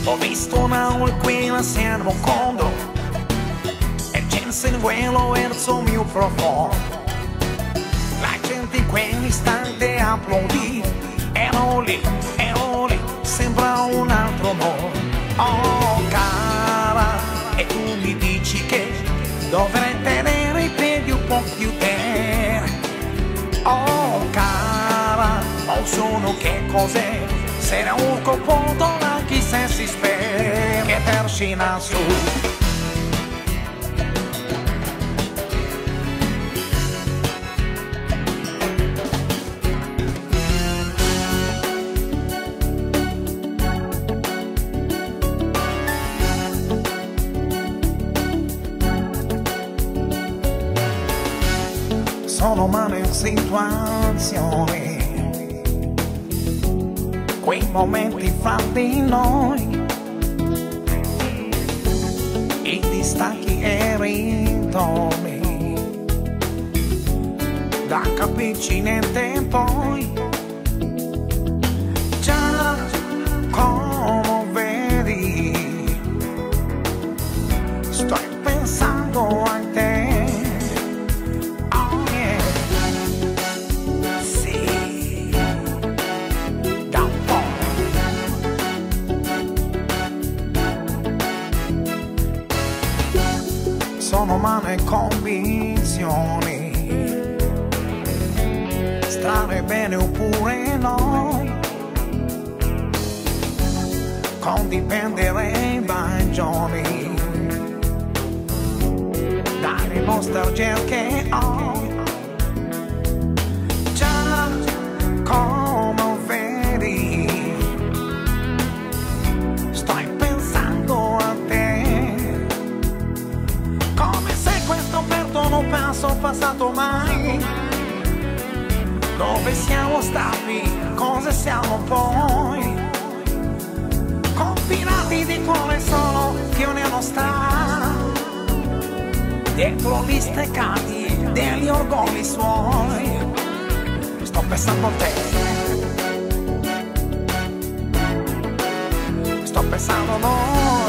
Ho visto un'aula qui insieme a un condo e gente in vuelo verso il mio profondo. La gente in quell'istante applaudì. Ero lì, sembra un altro mondo. Oh cara, e tu mi dici che dovrei tenere i piedi un po' più terra. Oh cara, non sono che cos'è, sarà un colpo da chi se si spera che tercina su. Sono male situazioni, quei momenti fra di noi, i distacchi e ritorni, da capirci niente poi. Già come vedi, sto pensando a te. Sono male convinzioni, stare bene oppure no, condipendere i bagioni, dalle nostalgie che ho. Già come vedi, stai pensando a te, come se questo perdono passo passato mai. Dove siamo stati, cosa siamo poi, confinati di cuore solo che ognuno sta dietro gli steccati degli orgogli suoi. Sto pensando a te, sto pensando a noi.